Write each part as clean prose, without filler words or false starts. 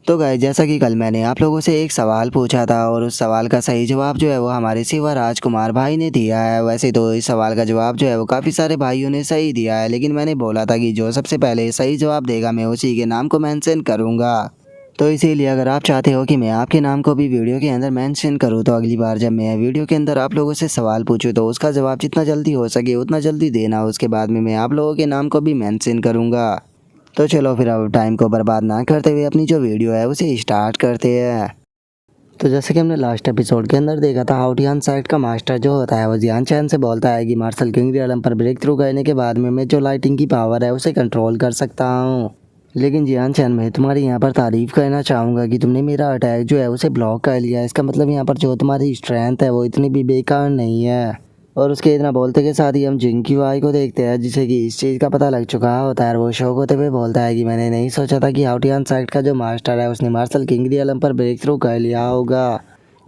तो गाइस जैसा कि कल मैंने आप लोगों से एक सवाल पूछा था और उस सवाल का सही जवाब जो है वो हमारे शिवा राजकुमार भाई ने दिया है। वैसे तो इस सवाल का जवाब जो है वो काफ़ी सारे भाइयों ने सही दिया है, लेकिन मैंने बोला था कि जो सबसे पहले सही जवाब देगा मैं उसी के नाम को मेंशन करूँगा। तो इसीलिए अगर आप चाहते हो कि मैं आपके नाम को भी वीडियो के अंदर मेंशन करूँ तो अगली बार जब मैं वीडियो के अंदर आप लोगों से सवाल पूछूँ तो उसका जवाब जितना जल्दी हो सके उतना जल्दी देना। उसके बाद में मैं आप लोगों के नाम को भी मेंशन करूँगा। तो चलो फिर अब टाइम को बर्बाद ना करते हुए अपनी जो वीडियो है उसे स्टार्ट करते हैं। तो जैसे कि हमने लास्ट एपिसोड के अंदर देखा था, हाउटियान साइड का मास्टर जो होता है वो जियान चैन से बोलता है कि मार्शल किंग रियलम पर ब्रेक थ्रू करने के बाद में मैं जो लाइटिंग की पावर है उसे कंट्रोल कर सकता हूँ। लेकिन जियान चैन, मैं तुम्हारी यहाँ पर तारीफ करना चाहूँगा कि तुमने मेरा अटैक जो है उसे ब्लॉक कर लिया। इसका मतलब यहाँ पर जो तुम्हारी स्ट्रेंथ है वो इतनी भी बेकार नहीं है। और उसके इतना बोलते के साथ ही हम जिंकी वाई को देखते हैं, जिसे कि इस चीज़ का पता लग चुका होता है। वो शौक होते हुए बोलता है कि मैंने नहीं सोचा था कि हाउटियान साइड का जो मास्टर है उसने मार्शल किंग रियलम पर ब्रेक थ्रू कर लिया होगा,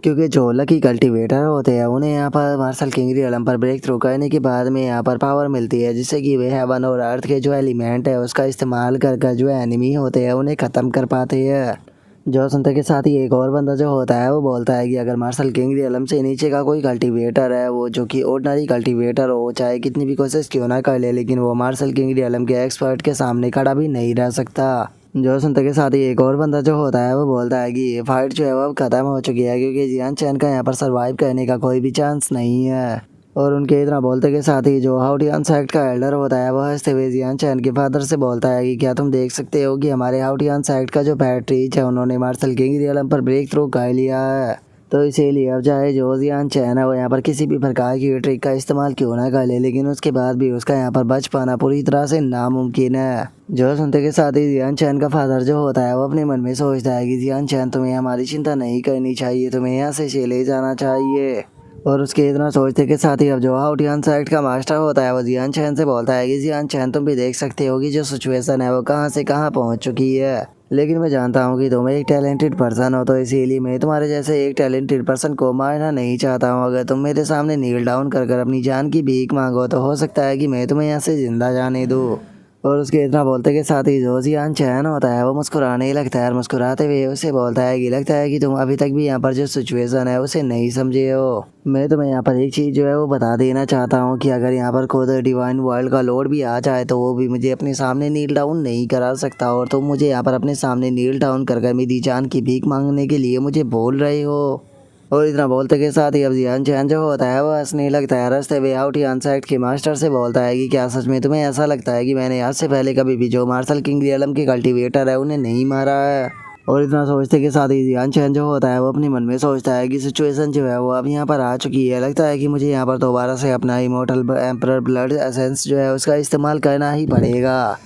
क्योंकि जो लकी कल्टीवेटर होते हैं उन्हें यहाँ पर मार्शल किंग रियलम पर ब्रेक थ्रू करने के बाद में यहाँ पर पावर मिलती है, जिससे कि वे हेवन और अर्थ के जो एलिमेंट है उसका इस्तेमाल कर जो एनिमी होते हैं उन्हें ख़त्म कर पाते हैं। जो सुनते के साथ ही एक और बंदा जो होता है वो बोलता है कि अगर मार्शल किंग रियलम से नीचे का कोई कल्टीवेटर है, वो जो कि ऑर्डिनरी कल्टीवेटर हो, चाहे कितनी भी कोशिश क्यों ना कर ले, लेकिन वो मार्शल किंग रियलम के एक्सपर्ट के सामने खड़ा भी नहीं रह सकता। जो सुनते के साथ ही एक और बंदा जो होता है वो बोलता है कि ये फाइट जो है वो अब ख़त्म हो चुकी है, क्योंकि जियान चैन का यहाँ पर सर्वाइव करने का कोई भी चांस नहीं है। और उनके इतना बोलते के साथ ही जो हाउटियान साइड का एल्डर होता है वो हंसते हुए जियान चैन के फादर से बोलता है कि क्या तुम देख सकते हो कि हमारे हाउटियान साइड का जो पैट्रीज है उन्होंने मार्शल किंग रियलम पर ब्रेक थ्रू कर लिया है। तो इसीलिए अब चाहे जो जियान चैन है वो यहाँ पर किसी भी प्रकार की ट्रिक का इस्तेमाल क्यों ना कर ले, लेकिन उसके बाद भी उसका यहाँ पर बच पाना पूरी तरह से नामुमकिन है। जो सुनते के साथ ही जियान चैन का फादर जो होता है वो अपने मन में सोचता है कि जियान चैन, तुम्हें हमारी चिंता नहीं करनी चाहिए, तुम्हें यहाँ से चले जाना चाहिए। और उसके इतना सोचते के साथ ही अब जो हाउटियान साइड का मास्टर होता है वो जियान चैन से बोलता है कि जियान चैन, तुम भी देख सकते हो कि जो सिचुएशन है वो कहाँ से कहाँ पहुँच चुकी है, लेकिन मैं जानता हूँ कि तुम एक टैलेंटेड पर्सन हो, तो इसीलिए मैं तुम्हारे जैसे एक टैलेंटेड पर्सन को मारना नहीं चाहता हूँ। अगर तुम मेरे सामने नील डाउन कर अपनी जान की भीख मांगो तो हो सकता है कि मैं तुम्हें यहाँ से जिंदा जाने दूँ। और उसके इतना बोलते के साथ ही जो जियान चैन होता है वो मुस्कुराने लगता है और मुस्कुराते हुए उसे बोलता है कि लगता है कि तुम अभी तक भी यहाँ पर जो सिचुएशन है उसे नहीं समझे हो। मैं तुम्हें यहाँ पर एक चीज़ जो है वो बता देना चाहता हूँ कि अगर यहाँ पर खुद डिवाइन वर्ल्ड का लॉर्ड भी आ जाए तो वो भी मुझे अपने सामने नील डाउन नहीं करा सकता, और तुम मुझे यहाँ पर अपने सामने नील डाउन कर मेरी जान की भीख मांगने के लिए मुझे बोल रहे हो। और इतना बोलते के साथ ही अब जियान चैन जो होता है वो हंसने लगता है। रस्ते वे हाउटियान साइड के मास्टर से बोलता है कि क्या सच में तुम्हें ऐसा लगता है कि मैंने आज से पहले कभी भी जो मार्शल किंग रियलम के कल्टीवेटर है उन्हें नहीं मारा है। और इतना सोचते के साथ ही जियान चैन जो होता है वो अपने मन में सोचता है कि सिचुएशन जो है वो अब यहाँ पर आ चुकी है, लगता है कि मुझे यहाँ पर दोबारा से अपना इमोर्टल एम्परर ब्लड एसेंस जो है उसका इस्तेमाल करना ही पड़ेगा।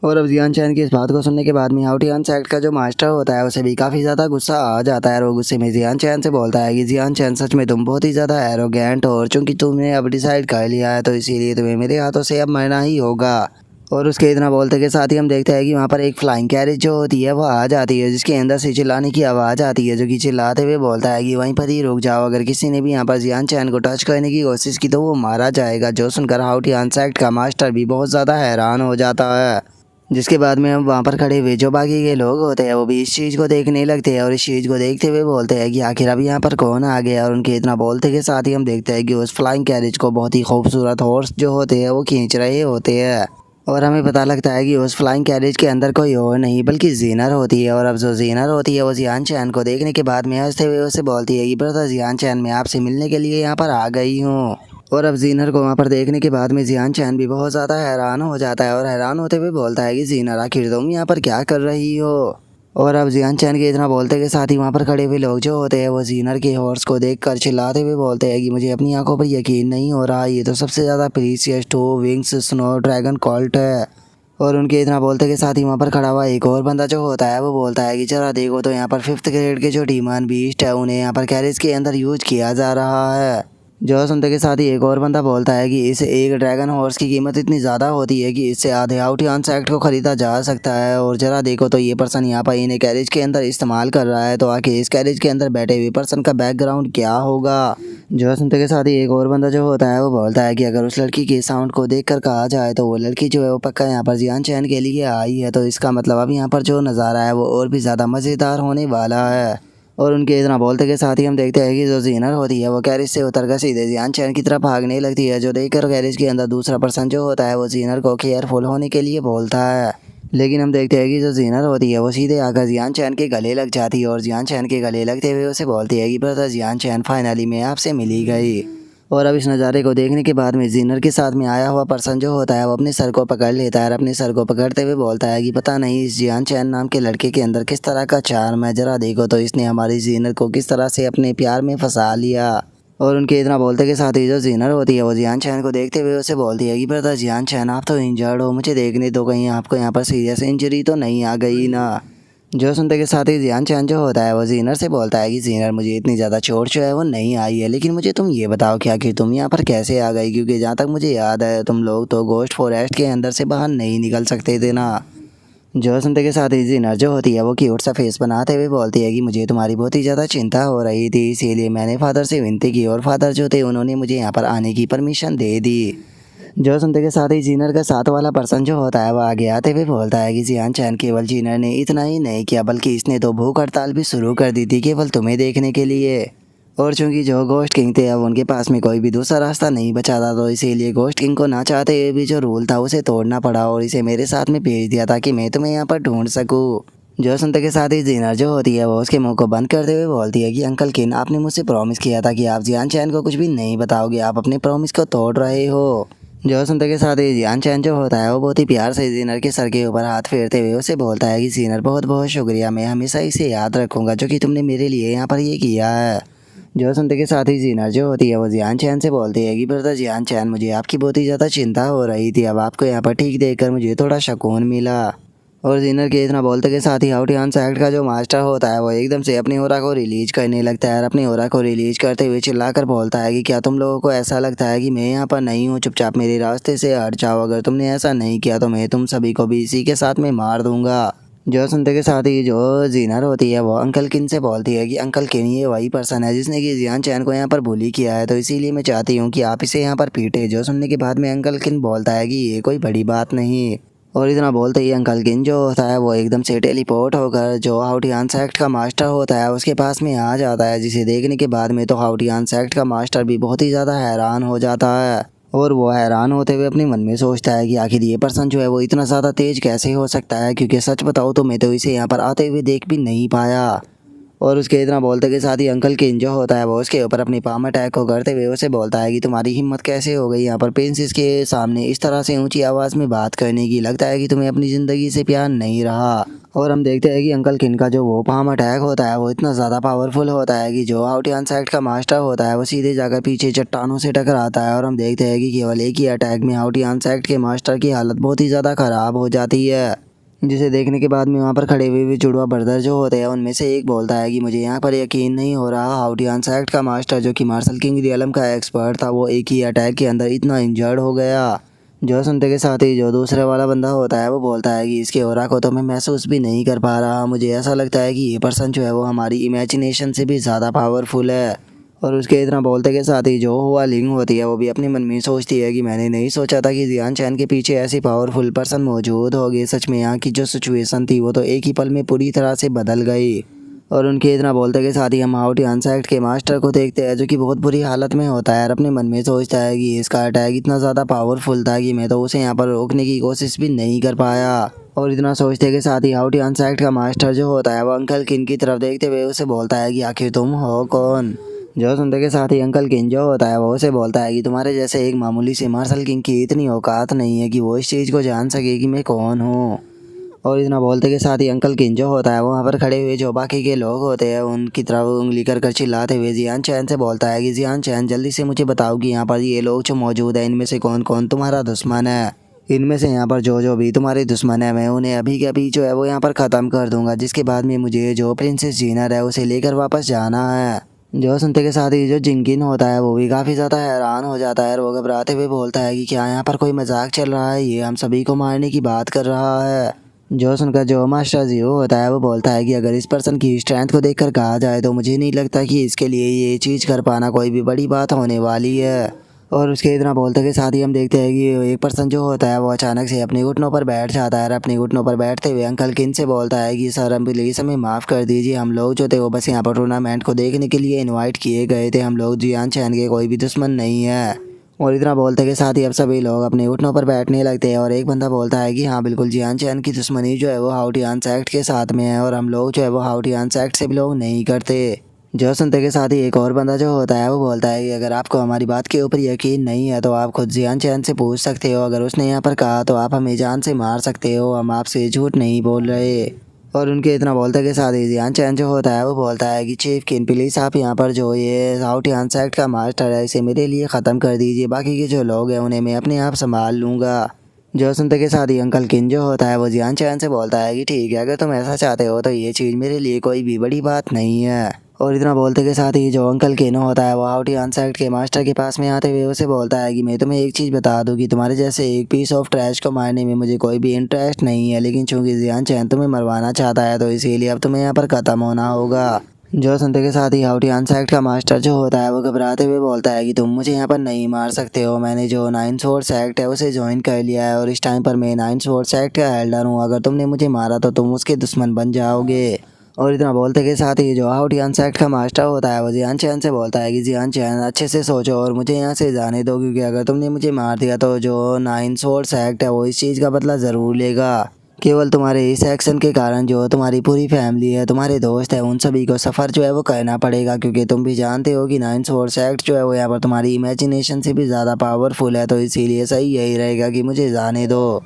और अब जियान चैन की इस बात को सुनने के बाद में हाउटियान साइड का जो मास्टर होता है उसे भी काफ़ी ज़्यादा गुस्सा आ जाता है। और वो गुस्से में जियान चैन से बोलता है कि जियान चैन, सच में तुम बहुत ही ज़्यादा एरोगेंट हो, और चूंकि तुमने अब डिसाइड कर लिया है तो इसीलिए तुम्हें मेरे हाथों से अब मरना ही होगा। और उसके इतना बोलते के साथ ही हम देखते हैं कि वहाँ पर एक फ्लाइंग कैरेज जो होती है वो आ जाती है, जिसके अंदर से चिल्लाने की आवाज़ आती है, जो कि चिल्लाते हुए बोलता है कि वहीं पर ही रुक जाओ, अगर किसी ने भी यहाँ पर जियान चैन को टच करने की कोशिश की तो वो मारा जाएगा। जो सुनकर हाउटियान साइड का मास्टर भी बहुत ज़्यादा हैरान हो जाता है। जिसके बाद में हम वहाँ पर खड़े हुए जो बाकी के लोग होते हैं वो भी इस चीज़ को देखने लगते हैं, और इस चीज़ को देखते हुए बोलते हैं कि आखिर अब यहाँ पर कौन आ गया। और उनके इतना बोलते के साथ ही हम देखते हैं कि उस फ्लाइंग कैरेज को बहुत ही खूबसूरत हॉर्स जो होते हैं वो खींच रहे होते हैं। और हमें पता लगता है कि उस फ्लाइंग कैरेज के अंदर कोई और नहीं बल्कि जीनर होती है। और अब जो जीनर होती है वो जियान चैन को देखने के बाद में हंसते हुए उसे बोलती है कि ब्रदर जियान चैन, मैं आपसे मिलने के लिए यहाँ पर आ गई हूँ। और अब जीनर को वहाँ पर देखने के बाद में जियान चैन भी बहुत ज़्यादा हैरान हो जाता है, और हैरान होते हुए बोलता है कि जीनर, आखिर तुम यहाँ पर क्या कर रही हो। और अब जियान चैन के इतना बोलते के साथ ही वहाँ पर खड़े हुए लोग जो होते हैं वो जीनर के हॉर्स को देखकर चिल्लाते हुए बोलते हैं कि मुझे अपनी आंखों पर यकीन नहीं हो रहा, ये तो सबसे ज़्यादा precious two wings snow dragon colt है। और उनके इतना बोलते के साथ ही वहाँ पर खड़ा हुआ एक और बंदा जो होता है वो बोलता है कि जरा देखो तो यहाँ पर 5th ग्रेड के जो डीमन बीस्ट है उन्हें यहाँ पर कैरेज के अंदर यूज किया जा रहा है। जो सुनते के साथ ही एक और बंदा बोलता है कि इस एक ड्रैगन हॉर्स की कीमत इतनी ज़्यादा होती है कि इससे आधे आउटियांस एक्ट को ख़रीदा जा सकता है। और ज़रा देखो तो ये पर्सन यहाँ पर इन्हें कैरेज के अंदर इस्तेमाल कर रहा है, तो आखिर इस कैरेज के अंदर बैठे हुए पर्सन का बैकग्राउंड क्या होगा। जो सुनते के साथ ही एक और बंदा जो होता है वो बोलता है कि अगर उस लड़की के साउंड को देखकर कहा जाए तो वो लड़की जो है वो पक्का यहाँ पर जियान चैन के लिए आई है, तो इसका मतलब अब यहाँ पर जो नज़ारा है वो और भी ज़्यादा मज़ेदार होने वाला है। और उनके इतना बोलते के साथ ही हम देखते हैं कि जो जीनर होती है वो कैरेज से उतरकर सीधे जियान चैन की तरफ भागने लगती है, जो देखकर कैरेज के अंदर दूसरा पर्सन जो होता है वो जीनर को केयरफुल होने के लिए बोलता है। लेकिन हम देखते हैं कि जो जीनर होती है वो सीधे आकर जियान चैन के गले लग जाती है और जियान चैन के गले लगते हुए उसे बोलती है कि ब्रदर जियान चैन, फाइनली मैं आपसे मिली गई। और अब इस नज़ारे को देखने के बाद में जीनर के साथ में आया हुआ पर्सन जो होता है वो अपने सर को पकड़ लेता है और अपने सर को पकड़ते हुए बोलता है कि पता नहीं इस जियान चैन नाम के लड़के के अंदर किस तरह का चार्म है, जरा देखो तो इसने हमारी जीनर को किस तरह से अपने प्यार में फंसा लिया। और उनके इतना बोलते के साथ ही जो जीनर होती है वो जियान चैन को देखते हुए उसे बोलती है कि ब्रदर जियान चैन, आप तो इंजर्ड हो, मुझे देखने दो कहीं आपको यहाँ पर सीरियस इंजरी तो नहीं आ गई ना। जो सुनते के साथ ही जियान चैन जो होता है वो जीनर से बोलता है कि जीनर, मुझे इतनी ज़्यादा चोट जो है वो नहीं आई है, लेकिन मुझे तुम ये बताओ कि आखिर तुम यहाँ पर कैसे आ गई, क्योंकि जहाँ तक मुझे याद है तुम लोग तो गोश्त फॉरेस्ट के अंदर से बाहर नहीं निकल सकते थे ना। जो सुनते के साथ ही जीनर जो होती है वो क्यूट सा फेस बनाते हुए बोलती है कि मुझे तुम्हारी बहुत ही ज़्यादा चिंता हो रही थी, इसीलिए मैंने फादर से विनती की और फादर जो थे उन्होंने मुझे यहाँ पर आने की परमिशन दे दी। जो सुनते के साथ ही जीनर का साथ वाला पर्सन जो होता है वो आगे आते हुए बोलता है कि जियान चैन, केवल जीनर ने इतना ही नहीं किया बल्कि इसने तो भूख हड़ताल भी शुरू कर दी थी केवल तुम्हें देखने के लिए। और चूंकि जो गोश्त किंग थे अब उनके पास में कोई भी दूसरा रास्ता नहीं बचा था, तो इसीलिए गोश्त किंग को ना चाहते हुए भी जो रूल था उसे तोड़ना पड़ा और इसे मेरे साथ में भेज दिया ताकि मैं तुम्हें यहाँ पर ढूंढ सकूँ। जो सुनते के साथ ही जीनर जो होती है वो उसके मुंह को बंद करते हुए बोलती है कि अंकल किन, आपने मुझसे प्रॉमिस किया था कि आप जियान चैन को कुछ भी नहीं बताओगे, आप अपने प्रॉमिस को तोड़ रहे हो। जो सुनते के साथ ही जियान चैन जो होता है वो बहुत ही प्यार से जीनर के सर के ऊपर हाथ फेरते हुए उसे बोलता है कि जीनर, बहुत बहुत शुक्रिया, मैं हमेशा इसे याद रखूंगा जो कि तुमने मेरे लिए यहाँ पर ये किया है। जो सुनते के साथ ही जीनर जो होती है वो जियान चैन से बोलती है कि ब्रदर जियान चैन, मुझे आपकी बहुत ही ज़्यादा चिंता हो रही थी, अब आपको यहाँ पर ठीक देखकर मुझे थोड़ा सुकून मिला। और जिनर के इतना बोलते के साथ ही आउटियांस एक्ट का जो मास्टर होता है वो एकदम से अपनी ओरा को रिलीज करने लगता है और अपनी ओरा को रिलीज करते हुए चिल्लाकर बोलता है कि क्या तुम लोगों को ऐसा लगता है कि मैं यहाँ पर नहीं हूँ, चुपचाप मेरे रास्ते से हट जाओ, अगर तुमने ऐसा नहीं किया तो मैं तुम सभी को भी इसी के साथ में मार दूंगा। जो सुनते के साथ ही जो जीनर होती है वो अंकल किन से बोलती है कि अंकल किन, ये वही पर्सन है जिसने कि जियान चैन को यहाँ पर बुली किया है, तो इसीलिए मैं चाहती हूँ कि आप इसे यहाँ पर पीटे। जो सुनने के बाद में अंकल किन बोलता है कि ये कोई बड़ी बात नहीं। और इतना बोलते ही अंकल किन जो होता है वो एकदम से टेलीपोर्ट होकर जो हाउटियांस एक्ट का मास्टर होता है उसके पास में आ जाता है, जिसे देखने के बाद में तो हाउटियांस एक्ट का मास्टर भी बहुत ही ज़्यादा हैरान हो जाता है। और वो हैरान होते हुए अपने मन में सोचता है कि आखिर ये पर्सन जो है वो इतना ज़्यादा तेज कैसे हो सकता है, क्योंकि सच बताऊँ तो मैं तो इसे यहाँ पर आते हुए देख भी नहीं पाया। और उसके इतना बोलते के साथ ही अंकल किन जो होता है वो उसके ऊपर अपनी पाम अटैक को करते हुए उसे बोलता है कि तुम्हारी हिम्मत कैसे हो गई यहाँ पर प्रिंसेस के सामने इस तरह से ऊंची आवाज़ में बात करने की, लगता है कि तुम्हें अपनी ज़िंदगी से प्यार नहीं रहा। और हम देखते हैं कि अंकल किन का जो वो पाम अटैक होता है वो इतना ज़्यादा पावरफुल होता है कि जो आउटियांस एक्ट का मास्टर होता है वो सीधे जाकर पीछे चट्टानों से टकराता है। और हम देखते हैं कि केवल एक ही अटैक में आउटियांस एक्ट के मास्टर की हालत बहुत ही ज़्यादा ख़राब हो जाती है, जिसे देखने के बाद में वहाँ पर खड़े हुए जुड़वा ब्रदर जो होते हैं उनमें से एक बोलता है कि मुझे यहाँ पर यकीन नहीं हो रहा, हाउटियांस एक्ट का मास्टर जो कि मार्शल किंग रियलम का एक्सपर्ट था वो एक ही अटैक के अंदर इतना इंजर्ड हो गया। जो सुनते के साथ ही जो दूसरे वाला बंदा होता है वो बोलता है कि इसके ऑरा को तो मैं महसूस भी नहीं कर पा रहा, मुझे ऐसा लगता है कि ये पर्सन जो है वो हमारी इमेजिनेशन से भी ज़्यादा पावरफुल है। और उसके इतना बोलते के साथ ही जो हुआ लिंग होती है वो भी अपने मन में सोचती है कि मैंने नहीं सोचा था कि जियान चैन के पीछे ऐसी पावरफुल पर्सन मौजूद होगी, सच में यहाँ की जो सिचुएशन थी वो तो एक ही पल में पूरी तरह से बदल गई। और उनके इतना बोलते के साथ ही हम आउटियांस एक्ट के मास्टर को देखते हैं जो कि बहुत बुरी हालत में होता है और अपने मन में सोचता है कि इसका अटैक इतना ज़्यादा पावरफुल था कि मैं तो उसे यहाँ पर रोकने की कोशिश भी नहीं कर पाया। और इतना सोचते के साथ ही आउटियांस एक्ट का मास्टर जो होता है वो अंकल किन की तरफ देखते हुए उसे बोलता है कि आखिर तुम हो कौन। जो सुनते के साथ ही अंकल किन जो होता है वो उसे बोलता है कि तुम्हारे जैसे एक मामूली से मार्शल किंग की इतनी औकात नहीं है कि वो इस चीज़ को जान सके कि मैं कौन हूँ। और इतना बोलते के साथ ही अंकल किन जो होता है वो वहाँ पर खड़े हुए जो बाकी के लोग होते हैं उनकी तरफ उंगली कर चिल्लाते हुए जियान चैन से बोलता है कि जियान चैन, जल्दी से मुझे बताओ कि यहाँ पर ये लोग जो मौजूद है इनमें से कौन कौन तुम्हारा दुश्मन है। इनमें से यहाँ पर जो जो भी तुम्हारे दुश्मन है मैं उन्हें अभी के अभी जो है वो यहाँ पर ख़त्म कर दूंगा, जिसके बाद में मुझे जो प्रिंसेस जीनर है उसे लेकर वापस जाना है। जो सुनते के साथ ही जो जिंगिन होता है वो भी काफ़ी ज़्यादा हैरान हो जाता है और वो घबराते हुए बोलता है कि क्या यहाँ पर कोई मजाक चल रहा है, ये हम सभी को मारने की बात कर रहा है। जो सुनकर जो मास्टर जीरो होता है वो बोलता है कि अगर इस पर्सन की स्ट्रेंथ को देखकर कहा जाए तो मुझे नहीं लगता कि इसके लिए ये चीज़ कर पाना कोई भी बड़ी बात होने वाली है। और उसके इतना बोलते के साथ ही हम देखते हैं कि एक पर्सन जो होता है वो अचानक से अपने घुटनों पर बैठ जाता है और अपने घुटनों पर बैठते हुए अंकल किन से बोलता है कि सर हम प्लीज़ हमें माफ़ कर दीजिए, हम लोग जो थे वो बस यहाँ पर टूर्नामेंट को देखने के लिए इनवाइट किए गए थे, हम लोग जियान चैन के कोई भी दुश्मन नहीं है। और इतना बोलते के साथ ही अब सभी लोग अपने घुटनों पर बैठने लगते हैं और एक बंदा बोलता है कि हाँ बिल्कुल जियान चैन की दुश्मनी जो है वो हाउटियान सेक्ट के साथ में है और हम लोग जो है वो हाउटियान सेक्ट से बिलोंग नहीं करते। जो सुनते के साथ ही एक और बंदा जो होता है वो बोलता है कि अगर आपको हमारी बात के ऊपर यकीन नहीं है तो आप खुद जियान चैन से पूछ सकते हो, अगर उसने यहाँ पर कहा तो आप हमें जान से मार सकते हो, हम आपसे झूठ नहीं बोल रहे। और उनके इतना बोलते के साथ ही जियान चैन जो होता है वो बोलता है कि चीफ किन प्लीज़ आप यहाँ पर जो ये हाउटियान सेक्ट का मास्टर है इसे मेरे लिए ख़त्म कर दीजिए, बाकी के जो लोग हैं उन्हें मैं अपने आप संभाल लूँगा। जो सुनते के साथ ही अंकल किन जो होता है वो जियान चैन से बोलता है कि ठीक है, अगर तुम ऐसा चाहते हो तो ये चीज़ मेरे लिए कोई भी बड़ी बात नहीं है। और इतना बोलते के साथ ही जो अंकल केनो होता है वो हाउटियान सेक्ट के मास्टर के पास में आते हुए उसे बोलता है कि मैं तुम्हें एक चीज़ बता दूं कि तुम्हारे जैसे एक पीस ऑफ ट्रैश को मारने में मुझे कोई भी इंटरेस्ट नहीं है, लेकिन चूंकि जियान चैन तुम्हें मरवाना चाहता है तो इसीलिए अब तुम्हें यहाँ पर ख़त्म होना होगा। जो सुनते के साथ ही हाउटियान सेक्ट का मास्टर जो होता है वो घबराते हुए बोलता है कि तुम मुझे यहाँ पर नहीं मार सकते हो, मैंने जो नाइन स्वॉर्ड सेक्ट है उसे ज्वाइन कर लिया है और इस टाइम पर मैं नाइन स्वॉर्ड सेक्ट का एल्डर हूँ, अगर तुमने मुझे मारा तो तुम उसके दुश्मन बन जाओगे। और इतना बोलते के साथ ही जो हाउटियान सेक्ट का मास्टर होता है वो जियान चैन से बोलता है कि जियान चैन अच्छे से सोचो और मुझे यहाँ से जाने दो, क्योंकि अगर तुमने मुझे मार दिया तो जो नाइन स्वॉर्ड सेक्ट है वो इस चीज़ का बदला ज़रूर लेगा। केवल तुम्हारे इस एक्शन के कारण जो तुम्हारी पूरी फैमिली है, तुम्हारे दोस्त है, उन सभी को सफ़र जो है वो करना पड़ेगा, क्योंकि तुम भी जानते हो कि नाइन स्वॉर्ड सेक्ट जो है वो यहाँ पर तुम्हारी इमेजिनेशन से भी ज़्यादा पावरफुल है, तो इसीलिए सही यही रहेगा कि मुझे जाने दो।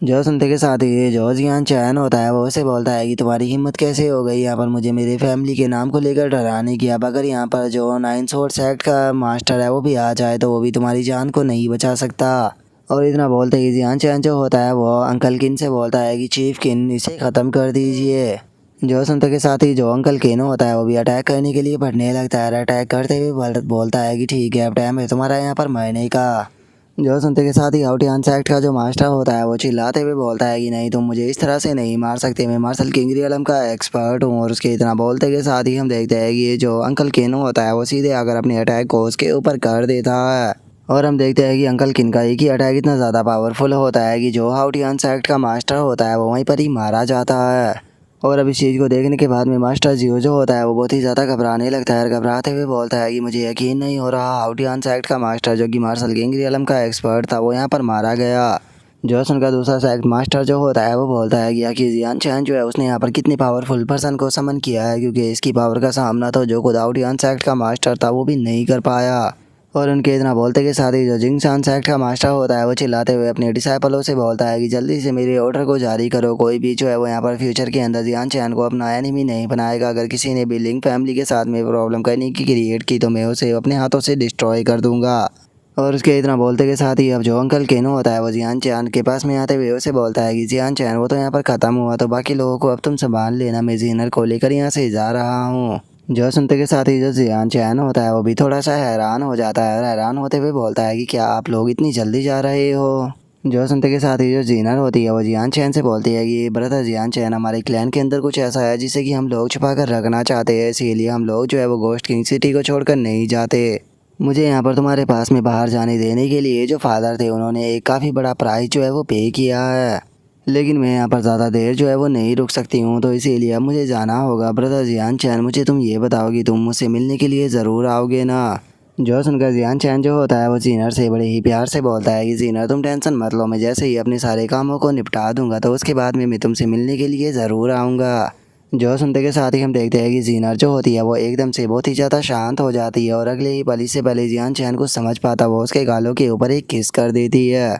जो सुनते के साथ ही जो जियान चैन होता है वो उसे बोलता है कि तुम्हारी हिम्मत कैसे हो गई यहाँ पर मुझे मेरे फैमिली के नाम को लेकर डराने की, अब अगर यहाँ पर जो नाइन स्वॉर्ड सेक्ट का मास्टर है वो भी आ जाए तो वो भी तुम्हारी जान को नहीं बचा सकता। और इतना बोलते ही जियान चैन जो होता है वो अंकल किन से बोलता है कि चीफ किन इसे ख़त्म कर दीजिए। जो सुनते के साथ ही जो अंकल केनो होता है वो भी अटैक करने के लिए बढ़ने लगता है, अटैक करते हुए बोलता है कि ठीक है अब टाइम है तुम्हारा यहाँ पर मरने का। जो सुनते के साथ ही हाउटियान सेक्ट का जो मास्टर होता है वो चिल्लाते हुए बोलता है कि नहीं तुम मुझे इस तरह से नहीं मार सकते, मैं मार्शल किंग रियलम का एक्सपर्ट हूँ। और उसके इतना बोलते के साथ ही हम देखते हैं कि ये जो अंकल केनो होता है वो सीधे आकर अपने अटैक को उसके ऊपर कर देता है। और हम देखते हैं कि अंकल किन का एक ही अटैक इतना ज़्यादा पावरफुल होता है कि जो हाउटियान सेक्ट का मास्टर होता है वो वहीं पर ही मारा जाता है। और अब इस चीज़ को देखने के बाद में मास्टर जियो जो होता है वो बहुत ही ज़्यादा घबराने लगता है और घबराते हुए बोलता है कि मुझे यकीन नहीं हो रहा, हाउटियान सेक्ट का मास्टर जो कि मार्शल किंग रियलम का एक्सपर्ट था वो यहाँ पर मारा गया। जो उनका दूसरा सेक्ट मास्टर जो होता है वो बोलता है कि आखिर जियान चैन जो है उसने यहाँ पर कितनी पावरफुल पर्सन को समन किया है, क्योंकि इसकी पावर का सामना तो जो खुद हाउटियान सेक्ट का मास्टर था वो भी नहीं कर पाया। और उनके इतना बोलते के साथ ही जो जिंगशान सेक्ट का मास्टर होता है वो चिल्लाते हुए अपने डिसाइपलों से बोलता है कि जल्दी से मेरे ऑर्डर को जारी करो, कोई भी जो है वो यहाँ पर फ्यूचर के अंदर जियान चैन को अपना एनिमी नहीं बनाएगा, अगर किसी ने भी लिंक फैमिली के साथ में प्रॉब्लम करने की क्रिएट की तो मैं उसे अपने हाथों से डिस्ट्रॉय कर दूंगा। और उसके इतना बोलते के साथ ही अब जो अंकल केनो होता है वो जियान चैन के पास में आते हुए उसे बोलता है कि जियान चैन वो तो यहाँ पर ख़त्म हुआ, तो बाकी लोगों को अब तुम संभाल लेना, मैं जीनर को लेकर यहाँ से जा रहा हूँ। जो सुनते के साथ ही जो जियान चैन होता है वो भी थोड़ा सा हैरान हो जाता है और हैरान होते हुए बोलता है कि क्या आप लोग इतनी जल्दी जा रहे हो। जो सुनते के साथ ही जो जीनर होती है वो जियान चैन से बोलती है कि ब्रदर जियान चैन, हमारे क्लैन के अंदर कुछ ऐसा है जिसे कि हम लोग छुपा कर रखना चाहते हैं, इसीलिए हम लोग जो है वो गोस्ट किंग सिटी को छोड़कर नहीं जाते। मुझे यहाँ पर तुम्हारे पास में बाहर जाने देने के लिए जो फादर थे उन्होंने एक काफ़ी बड़ा प्राइस जो है वो पे किया है, लेकिन मैं यहाँ पर ज़्यादा देर जो है वो नहीं रुक सकती हूँ, तो इसीलिए अब मुझे जाना होगा। ब्रदर जियान चैन, मुझे तुम ये बताओ कि तुम मुझसे मिलने के लिए ज़रूर आओगे ना। जो सुनकर जियान चैन जो होता है वो जीनर से बड़े ही प्यार से बोलता है कि जीनर तुम टेंशन मत लो, मैं जैसे ही अपने सारे कामों को निपटा दूंगा तो उसके बाद में मैं तुमसे मिलने के लिए ज़रूर आऊँगा। जो सुनते के साथ ही हम देखते हैं कि जीनर जो होती है वो एकदम से बहुत ही ज़्यादा शांत हो जाती है और अगले ही पल से पहले जियान चैन को समझ पाता वो उसके गालों के ऊपर एक किस कर देती है।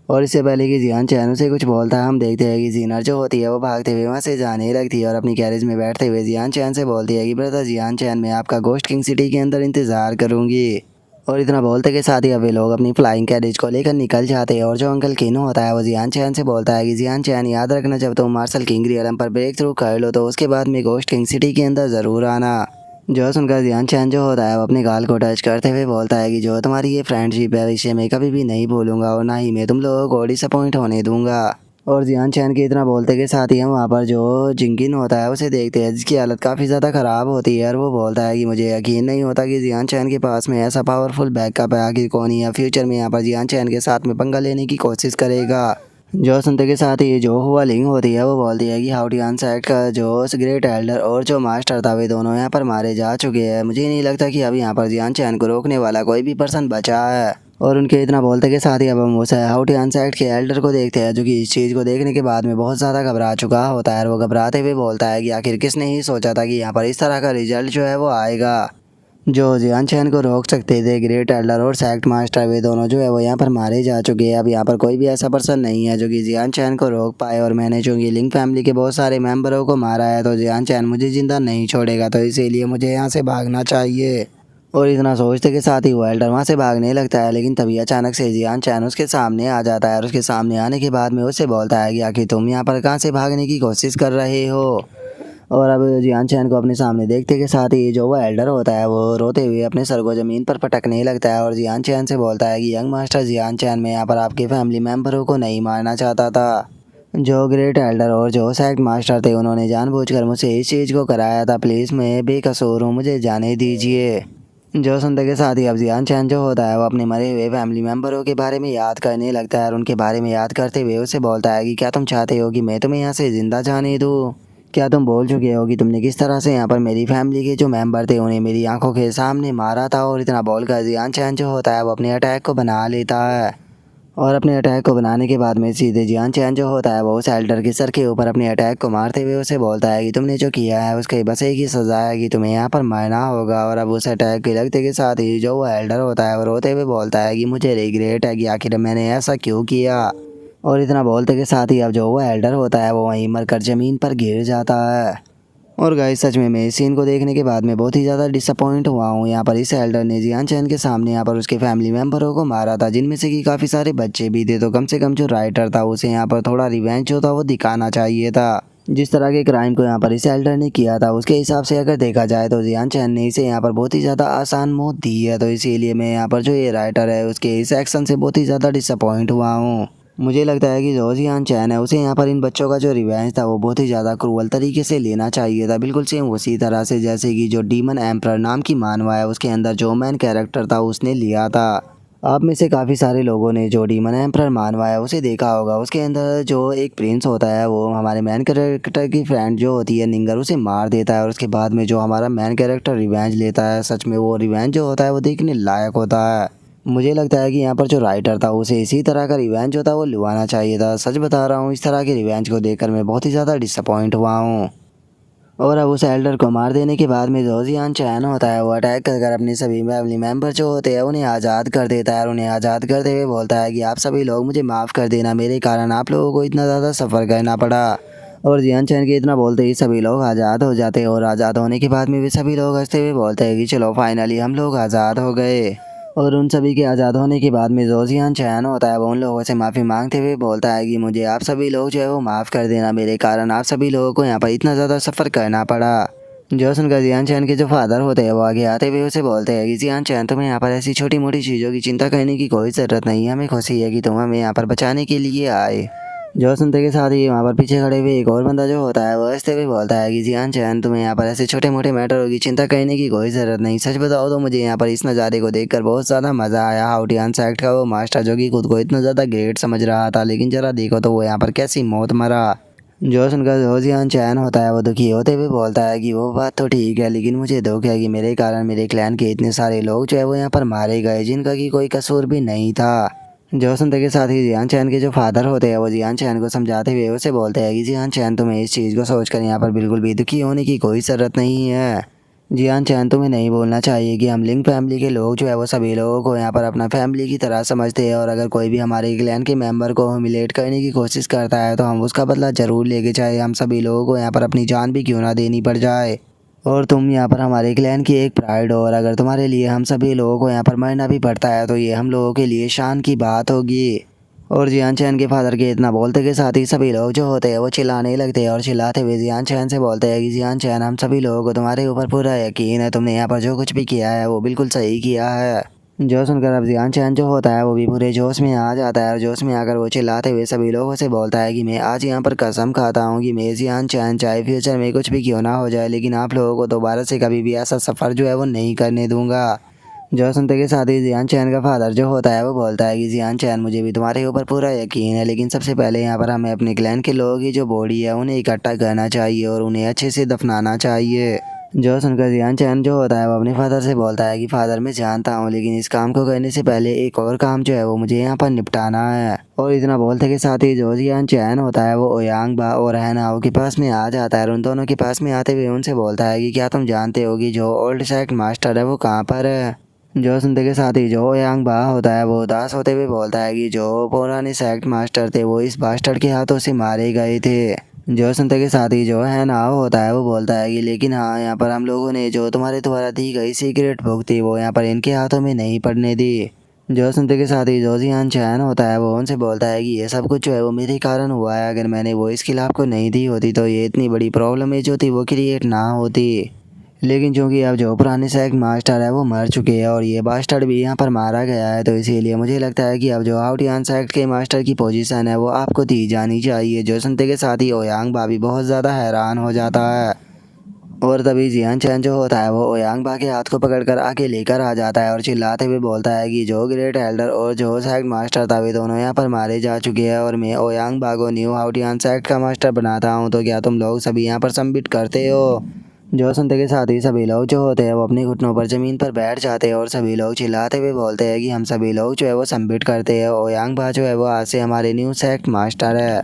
और इससे पहले कि जियान चैन उसे कुछ बोलता है हम देखते हैं कि जीनर जो होती है वो भागते हुए वहाँ से जाने लगती है और अपनी कैरेज में बैठते हुए जियान चैन से बोलती है कि ब्रदर जियान चैन, मैं आपका गोस्ट किंग सिटी के अंदर इंतज़ार करूँगी। और इतना बोलते के साथ ही अब वे लोग अपनी फ्लाइंग कैरेज को लेकर निकल जाते हैं और जो अंकल किनो होता है वो जियान चैन से बोलता है कि जियान चैन, याद रखना जब तुम मार्शल किंग रियलम पर ब्रेक थ्रू कर लो तो उसके बाद में गोस्ट किंग सिटी के अंदर ज़रूर आना। जो सुनकर जियान चैन जो होता है वो अपने गाल को टच करते हुए बोलता है कि जो तुम्हारी ये फ्रेंडशिप है इसे मैं कभी भी नहीं भूलूंगा और ना ही मैं तुम लोगों को डिसअपॉइंट होने दूंगा। और जियान चैन के इतना बोलते के साथ ही हम वहाँ पर जो जिंगिन होता है उसे देखते हैं जिसकी हालत काफ़ी ज़्यादा ख़राब होती है और वो बोलता है कि मुझे यकीन नहीं होता कि जियान चैन के पास में ऐसा पावरफुल बैकअप है, आखिर कौन ही या फ्यूचर में यहाँ पर जियान चैन के साथ में पंगा लेने की कोशिश करेगा। जो सुनते के साथ ही जो हुआ लिंग होती है वो बोलती है कि हाउटियान सेक्ट का जो ग्रेट एल्डर और जो मास्टर था वे दोनों यहाँ पर मारे जा चुके हैं। मुझे नहीं लगता कि अब यहाँ पर जियान चैन को रोकने वाला कोई भी पर्सन बचा है। और उनके इतना बोलते के साथ ही अब हम उस हाउटियान सेक्ट के एल्डर को देखते हैं जो कि इस चीज़ को देखने के बाद में बहुत ज़्यादा घबरा चुका होता है और वो घबराते हुए बोलता है कि आखिर किसने ही सोचा था कि यहाँ पर इस तरह का रिजल्ट जो है वो आएगा। जो जियान चैन को रोक सकते थे ग्रेट एल्डर और सेक्ट मास्टर वे दोनों जो है वो यहाँ पर मारे जा चुके हैं। अब यहाँ पर कोई भी ऐसा पर्सन नहीं है जो कि जियान चैन को रोक पाए और मैंने चूँकि लिंक फैमिली के बहुत सारे मेंबरों को मारा है तो जियान चैन मुझे ज़िंदा नहीं छोड़ेगा, तो इसीलिए मुझे यहाँ से भागना चाहिए। और इतना सोचते के साथ ही वो एल्डर वहाँ से भागने लगता है, लेकिन तभी अचानक से जियान चैन उसके सामने आ जाता है और उसके सामने आने के बाद में उससे बोलता है कि आखिर तुम यहाँ पर कहाँ से भागने की कोशिश कर रहे हो। और अब जियान चैन को अपने सामने देखते के साथ ही जो वो एल्डर होता है वो रोते हुए अपने सर को ज़मीन पर पटकने लगता है और जियान चैन से बोलता है कि यंग मास्टर जियान चैन, मैं यहाँ पर आपके फैमिली मेम्बरों को नहीं मारना चाहता था। जो ग्रेट एल्डर और जो सेक्ट मास्टर थे उन्होंने जानबूझकर मुझसे इस चीज़ को कराया था, प्लीज़ मैं बेकसूर हूँ, मुझे जाने दीजिए। जो सुनते के साथ ही अब जियान चैन जो होता है वो अपने मरे हुए फैमिली मेम्बरों के बारे में याद करने लगता है और उनके बारे में याद करते हुए उसे बोलता है कि क्या तुम चाहते हो कि मैं तुम्हें यहाँ से ज़िंदा जाने दूँ? क्या तुम भूल चुके हो कि तुमने किस तरह से यहाँ पर मेरी फैमिली के जो मेंबर थे उन्हें मेरी आंखों के सामने मारा था? और इतना बोलकर जियान चैन जो होता है वो अपने अटैक को बना लेता है और अपने अटैक को बनाने के बाद में सीधे जियान चैन जो होता है वो उस एल्डर के सर के ऊपर अपने अटैक को मारते हुए उसे बोलता है कि तुमने जो किया है उसके बस एक ही सज़ा है कि तुम्हें यहाँ पर मरना होगा। और अब उस अटैक के लगते के साथ ही जो वो एल्डर होता है वो रोते हुए बोलता है कि मुझे रिग्रेट है कि आखिर मैंने ऐसा क्यों किया। और इतना बोलते के साथ ही अब जो वो एल्डर होता है वो वहीं मरकर ज़मीन पर गिर जाता है। और गाइस सच में मैं इस सीन को देखने के बाद में बहुत ही ज़्यादा डिसअपॉइंट हुआ हूँ। यहाँ पर इस एल्डर ने जियान चैन के सामने यहाँ पर उसके फैमिली मेम्बरों को मारा था जिनमें से कि काफ़ी सारे बच्चे भी थे, तो कम से कम जो राइटर था उसे यहाँ पर थोड़ा रिवेंज जो था वो दिखाना चाहिए था। जिस तरह के क्राइम को यहाँ पर इस एल्डर ने किया था उसके हिसाब से अगर देखा जाए तो जियान चैन ने इसे यहाँ पर बहुत ही ज़्यादा आसान मौत दी है, तो इसीलिए मैं यहाँ पर जो ये राइटर है उसके इस एक्शन से बहुत ही ज़्यादा डिसअपॉइंट हुआ हूँ। मुझे लगता है कि जो जियान चैन है उसे यहाँ पर इन बच्चों का जो रिवेंज था वो बहुत ही ज़्यादा क्रूअल तरीके से लेना चाहिए था, बिल्कुल सेम उसी तरह से जैसे कि जो डीमन एम्परर नाम की मानवा है उसके अंदर जो मैन कैरेक्टर था उसने लिया था। आप में से काफ़ी सारे लोगों ने जो डीमन एम्परर मानवा है उसे देखा होगा। उसके अंदर जो एक प्रिंस होता है वो हमारे मैन कैरेक्टर की फ्रेंड जो होती है निंगर उसे मार देता है और उसके बाद में जो हमारा मैन कैरेक्टर रिवेंज लेता है, सच में वो रिवेंज जो होता है वो देखने लायक होता है। मुझे लगता है कि यहाँ पर जो राइटर था उसे इसी तरह का रिवेंज होता वो लिवाना चाहिए था। सच बता रहा हूँ, इस तरह के रिवेंज को देखकर मैं बहुत ही ज़्यादा डिसअपॉइंट हुआ हूँ। और अब उस एल्डर को मार देने के बाद में जो जियान चैन होता है वो अटैक कर अपने सभी फैमिली मेंबर जो होते हैं उन्हें आज़ाद कर देता है और उन्हें आज़ाद करते हुए बोलता है कि आप सभी लोग मुझे माफ़ कर देना, मेरे कारण आप लोगों को इतना ज़्यादा सफ़र करना पड़ा। और जियान चैन के इतना बोलते ही सभी लोग आज़ाद हो जाते हैं और आज़ाद होने के बाद में भी सभी लोग हंसते हुए बोलते हैं कि चलो फाइनली हम लोग आज़ाद हो गए। और उन सभी के आज़ाद होने के बाद में जो जियान चैन होता है वो उन लोगों से माफ़ी मांगते हुए बोलता है कि मुझे आप सभी लोग जो है वो माफ़ कर देना, मेरे कारण आप सभी लोगों को यहाँ पर इतना ज़्यादा सफ़र करना पड़ा। जो सुनकर जियान चैन के जो फादर होते हैं वो आगे आते हुए उसे बोलते हैं कि जियान चैन, तुम्हें यहाँ पर ऐसी छोटी मोटी चीज़ों की चिंता करने की कोई ज़रूरत नहीं है, हमें खुशी है कि तुम हमें यहाँ पर बचाने के लिए आए। जो सुनते के साथ ही वहाँ पर पीछे खड़े हुए एक और बंदा जो होता है वो हंसते हुए बोलता है कि जियान चैन, तुम्हें यहाँ पर ऐसे छोटे मोटे मैटरों की चिंता करने की कोई ज़रूरत नहीं। सच बताओ तो मुझे यहाँ पर इस नज़ारे को देखकर बहुत ज़्यादा मज़ा आया। हाउटियान सेक्ट का वो मास्टर जो कि खुद को इतना ज़्यादा ग्रेट समझ रहा था, लेकिन ज़रा देखो तो वो यहाँ पर कैसी मौत मरा। जो सुनकर जो जियान चैन होता है वो दुखी होते हुए बोलता है कि वो बात तो ठीक है, लेकिन मुझे दुख है कि मेरे कारण मेरे क्लैन के इतने सारे लोग जो है वो यहाँ पर मारे गए जिनका कि कोई कसूर भी नहीं था। जो सुनते के साथ ही जियान चैन के जो फादर होते हैं वो जियान चैन को समझाते हुए उसे बोलते हैं कि जियान चैन, तुम्हें इस चीज़ को सोचकर यहाँ पर बिल्कुल भी दुखी होने की कोई ज़रूरत नहीं है। जियान चैन, तुम्हें नहीं बोलना चाहिए कि हम लिंक फैमिली के लोग जो है वो सभी लोगों को यहाँ पर अपना फैमिली की तरह समझते हैं और अगर कोई भी हमारे क्लैन के मेंबर को ह्यूमिलेट करने की कोशिश करता है तो हम उसका बदला ज़रूर लेके, चाहे हम सभी लोगों को यहाँ पर अपनी जान भी क्यों ना देनी पड़ जाए। और तुम यहाँ पर हमारे क्लैन की एक प्राइड हो और अगर तुम्हारे लिए हम सभी लोगों को यहाँ पर मरना भी पड़ता है तो ये हम लोगों के लिए शान की बात होगी। और जियान चैन के फादर के इतना बोलते के साथ ही सभी लोग जो होते हैं वो चिल्लाने लगते हैं और चिल्लाते हुए जियान चैन से बोलते हैं कि जियान चैन, हम सभी लोगों को तुम्हारे ऊपर पूरा यकीन है, तुमने यहाँ पर जो कुछ भी किया है वो बिल्कुल सही किया है। जो सुनकर अब जियान चैन जो होता है वो भी पूरे जोश में आ जाता है और जोश में आकर वो चिल्लाते हुए सभी लोगों से बोलता है कि मैं आज यहाँ पर कसम खाता हूँ कि मैं जियान चैन चाहे फ्यूचर में कुछ भी क्यों ना हो जाए, लेकिन आप लोगों को दोबारा से कभी भी ऐसा सफ़र जो है वो नहीं करने दूंगा। जो सुनते के साथ ही जियान चैन का फादर जो होता है वो बोलता है कि जियान चैन, मुझे भी तुम्हारे ऊपर पूरा यकीन है, लेकिन सबसे पहले यहाँ पर हमें अपने क्लैन के लोगों की जो बॉडी है उन्हें इकट्ठा करना चाहिए और उन्हें अच्छे से दफनाना चाहिए। जो सुनकर जियान चैन जो होता है वो अपने फादर से बोलता है कि फादर, मैं जानता हूँ, लेकिन इस काम को करने से पहले एक और काम जो है वो मुझे यहाँ पर निपटाना है। और इतना बोलते के साथ ही जो जियान चैन होता है वो ओयांग बा और हैनाओ के पास में आ जाता है और उन दोनों के पास में आते हुए उनसे बोलता है कि क्या तुम जानते हो कि जो ओल्ड सेक्ट मास्टर है वो कहाँ पर है। जो सुनते के साथ ही जो यांग बा होता है वो उदास होते हुए बोलता है कि जो पुराने सेक्ट मास्टर थे वो इस बास्टर्ड के हाथों से मारे गए थे। जो सुनते के साथ ही जो है नाव होता है वो बोलता है कि लेकिन हाँ, यहाँ पर हम लोगों ने जो तुम्हारे द्वारा दी गई सीक्रेट बुक थी वो यहाँ पर इनके हाथों में नहीं पड़ने दी। जो सुनते के साथ ही जो जियान चैन होता है वो उनसे बोलता है कि ये सब कुछ जो है वो मेरे कारण हुआ है, अगर मैंने वो इसके आपको नहीं दी होती तो ये इतनी बड़ी प्रॉब्लम है जो थी वो क्रिएट ना होती। लेकिन चूंकि अब जो पुराने सेक्ट मास्टर है वो मर चुके हैं और ये बास्टर्ड भी यहाँ पर मारा गया है, तो इसीलिए मुझे लगता है कि अब जो आउटियान सेक्ट के मास्टर की पोजीशन है वो आपको दी जानी चाहिए। जो सुनते के साथ ही ओयांग बा भी बहुत ज़्यादा हैरान हो जाता है और तभी जियान चैन जो होता है वो ओयांग बा के हाथ को पकड़कर आके लेकर आ जाता है और चिल्लाते हुए बोलता है कि जो ग्रेट एल्डर और जो सेक्ट मास्टर था वे दोनों यहाँ पर मारे जा चुके हैं और मैं ओयांग बा को न्यू आउटियान सेक्ट का मास्टर बनाता हूँ, तो क्या तुम लोग सभी यहाँ पर सबमिट करते हो। जो सुनते के साथ ही सभी लोग जो होते हैं वो अपने घुटनों पर ज़मीन पर बैठ जाते हैं और सभी लोग चिल्लाते हुए बोलते हैं कि हम सभी लोग जो है वो सबमिट करते हैं, ओयांग बा जो है वो आज से हमारे न्यू सेक्ट मास्टर है।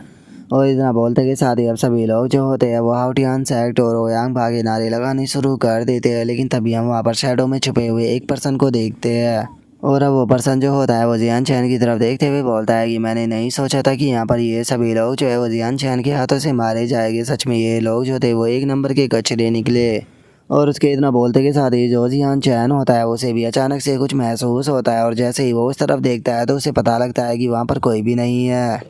और इतना बोलते के साथ ही अब सभी लोग जो होते हैं वो हाउटियान सेक्ट और ओयांग बा के नारे लगाने शुरू कर देते हैं, लेकिन तभी हम वहाँ पर शैडो में छुपे हुए एक पर्सन को देखते हैं और अब वो पर्सन जो होता है वो जियान चैन की तरफ देखते हुए बोलता है कि मैंने नहीं सोचा था कि यहाँ पर ये सभी लोग जो है वो जियान चैन के हाथों से मारे जाएंगे, सच में ये लोग जो थे वो एक नंबर के कचरे निकले। और उसके इतना बोलते के साथ ही जो जियान चैन होता है उसे भी अचानक से कुछ महसूस होता है और जैसे ही वो उस तरफ देखता है तो उसे पता लगता है कि वहाँ पर कोई भी नहीं है।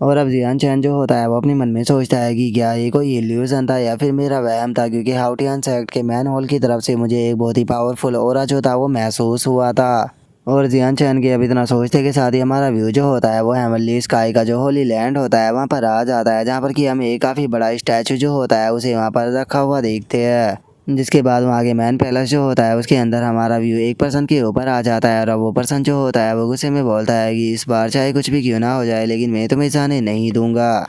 और अब जियान चैन जो होता है वो अपने मन में सोचता है कि क्या ये कोई इल्यूजन था या फिर मेरा वहम था, क्योंकि हाउटियान सेक्ट के मैन होल की तरफ से मुझे एक बहुत ही पावरफुल ऑरा जो था वो महसूस हुआ था। और जियान चैन के अब इतना सोचते के साथ ही हमारा व्यू जो होता है वो हेवनली स्काई का जो होली लैंड होता है वहाँ पर आ जाता है, जहाँ पर कि हमें एक काफ़ी बड़ा स्टैचू जो होता है उसे वहाँ पर रखा हुआ देखते हैं। जिसके बाद वहाँ के मैन पैलेस जो होता है उसके अंदर हमारा व्यू एक पर्सन के ऊपर आ जाता है और अब वो पर्सन जो होता है वो गुस्से में बोलता है कि इस बार चाहे कुछ भी क्यों ना हो जाए, लेकिन मैं तुम्हें जाने नहीं दूंगा।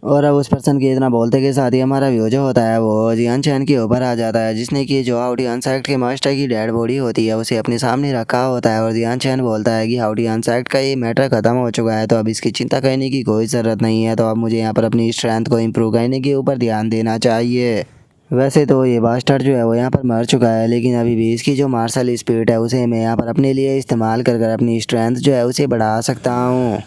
और अब उस पर्सन के इतना बोलते के साथ ही हमारा व्यू जो होता है वो जियान चैन के ऊपर आ जाता है, जिसने कि जो हाउटियान सेक्ट के मास्टर की डेड बॉडी होती है उसे अपने सामने रखा होता है। और जियान चैन बोलता है कि हाउटियान सेक्ट का ये मैटर ख़त्म हो चुका है, तो अब इसकी चिंता करने की कोई ज़रूरत नहीं है, तो अब मुझे यहाँ पर अपनी स्ट्रेंथ को इम्प्रूव करने के ऊपर ध्यान देना चाहिए। वैसे तो ये बास्टर्ड जो है वो यहाँ पर मर चुका है, लेकिन अभी भी इसकी जो मार्शल स्पिरिट है उसे मैं यहाँ पर अपने लिए इस्तेमाल कर अपनी स्ट्रेंथ जो है उसे बढ़ा सकता हूँ।